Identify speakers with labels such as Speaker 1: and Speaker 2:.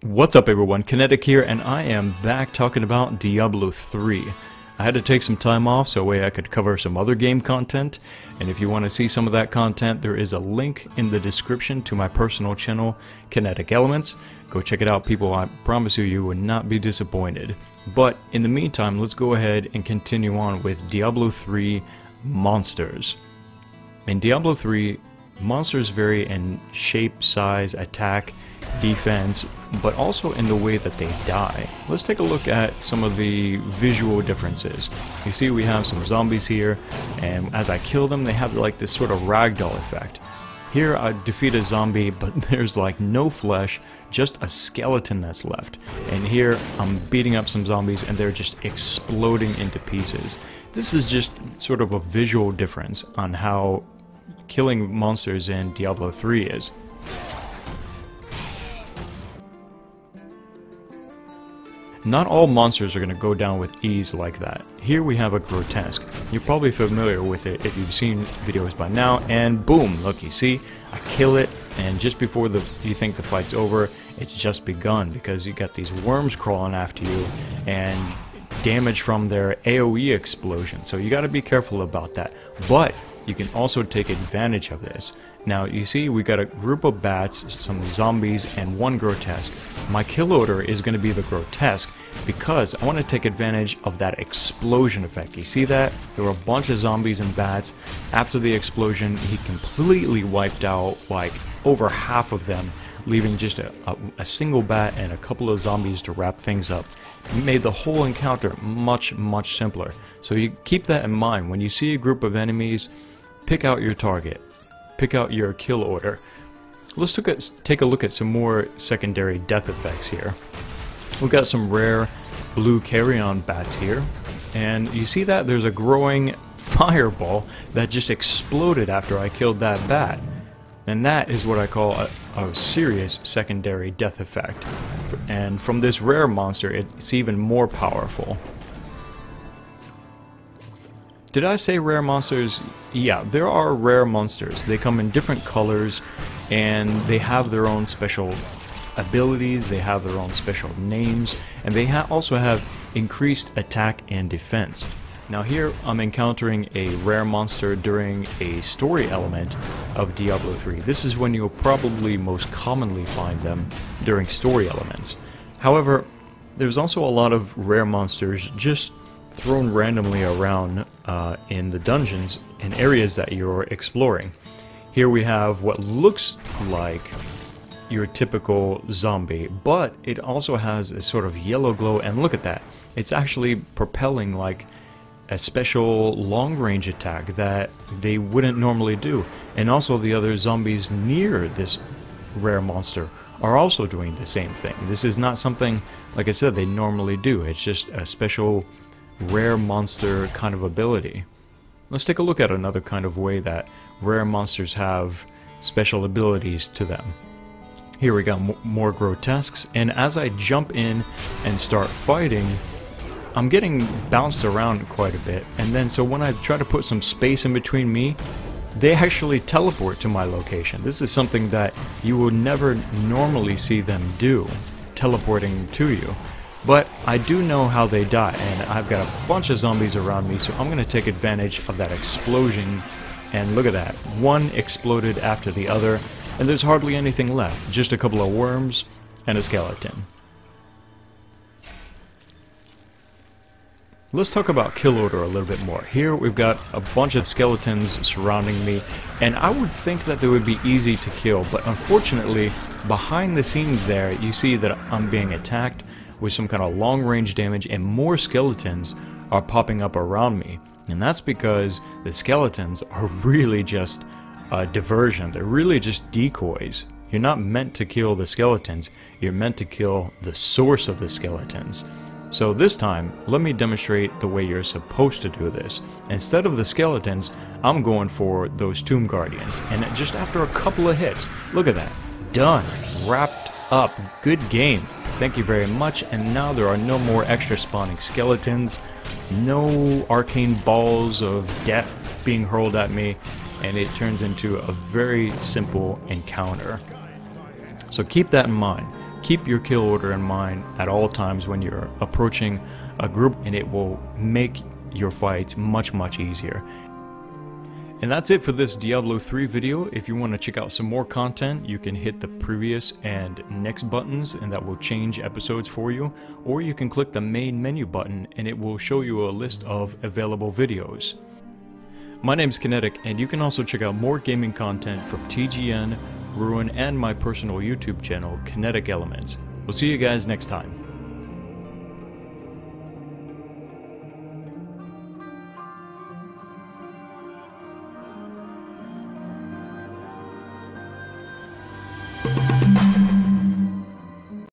Speaker 1: What's up everyone, Kinetic here, and I am back talking about Diablo 3. I had to take some time off so way I could cover some other game content, and if you want to see some of that content, there is a link in the description to my personal channel, Kinetic Elements. Go check it out people, I promise you, you would not be disappointed. But in the meantime, let's go ahead and continue on with Diablo 3 monsters. In Diablo 3, monsters vary in shape, size, attack, defense, but also in the way that they die. Let's take a look at some of the visual differences. You see we have some zombies here, and as I kill them they have like this sort of ragdoll effect. Here I defeat a zombie, but there's like no flesh, just a skeleton that's left. And here I'm beating up some zombies and they're just exploding into pieces. This is just sort of a visual difference on how killing monsters in Diablo 3 is. Not all monsters are going to go down with ease like that. Here we have a grotesque. You're probably familiar with it if you've seen videos by now, and boom, look, you see, I kill it, and just before you think the fight's over, it's just begun, because you got these worms crawling after you, and damage from their AoE explosion, so you got to be careful about that. But you can also take advantage of this. Now you see we got a group of bats, some zombies, and one grotesque. My kill order is going to be the grotesque because I want to take advantage of that explosion effect. You see that? There were a bunch of zombies and bats. After the explosion, he completely wiped out like over half of them, leaving just a single bat and a couple of zombies to wrap things up. It made the whole encounter much simpler. So you keep that in mind. When you see a group of enemies, pick out your target. Pick out your kill order. Let's take a look at some more secondary death effects here. We've got some rare blue carrion bats here, and you see that there's a growing fireball that just exploded after I killed that bat. And that is what I call a serious secondary death effect. And from this rare monster, it's even more powerful. Did I say rare monsters? Yeah, there are rare monsters. They come in different colors, and they have their own special abilities, they have their own special names, and they also have increased attack and defense. Now here I'm encountering a rare monster during a story element of Diablo 3. This is when you'll probably most commonly find them during story elements. However, there's also a lot of rare monsters just thrown randomly around in the dungeons in areas that you're exploring. Here we have what looks like your typical zombie, but it also has a sort of yellow glow, and look at that. It's actually propelling like a special long-range attack that they wouldn't normally do. And also the other zombies near this rare monster are also doing the same thing. This is not something, like I said, they normally do. It's just a special rare monster kind of ability. Let's take a look at another kind of way that rare monsters have special abilities to them. Here we got more grotesques, and as I jump in and start fighting, I'm getting bounced around quite a bit, and then so when I try to put some space in between me, they actually teleport to my location. This is something that you would never normally see them do, teleporting to you. But I do know how they die, and I've got a bunch of zombies around me, so I'm going to take advantage of that explosion. And look at that, one exploded after the other, and there's hardly anything left, just a couple of worms and a skeleton. Let's talk about kill order a little bit more. Here we've got a bunch of skeletons surrounding me, and I would think that they would be easy to kill, but unfortunately, behind the scenes there, you see that I'm being attacked with some kind of long-range damage, and more skeletons are popping up around me. And that's because the skeletons are really just a diversion. They're really just decoys. You're not meant to kill the skeletons, you're meant to kill the source of the skeletons. So this time, let me demonstrate the way you're supposed to do this. Instead of the skeletons, I'm going for those Tomb Guardians. And just after a couple of hits, look at that. Done. Wrapped up. Good game. Thank you very much, and now there are no more extra spawning skeletons, no arcane balls of death being hurled at me, and it turns into a very simple encounter. So keep that in mind. Keep your kill order in mind at all times when you're approaching a group, and it will make your fights much easier. And that's it for this Diablo 3 video. If you want to check out some more content, you can hit the previous and next buttons, and that will change episodes for you. Or you can click the main menu button and it will show you a list of available videos. My name's Kinetic, and you can also check out more gaming content from TGN, Ruin, and my personal YouTube channel, Kinetic Elements. We'll see you guys next time.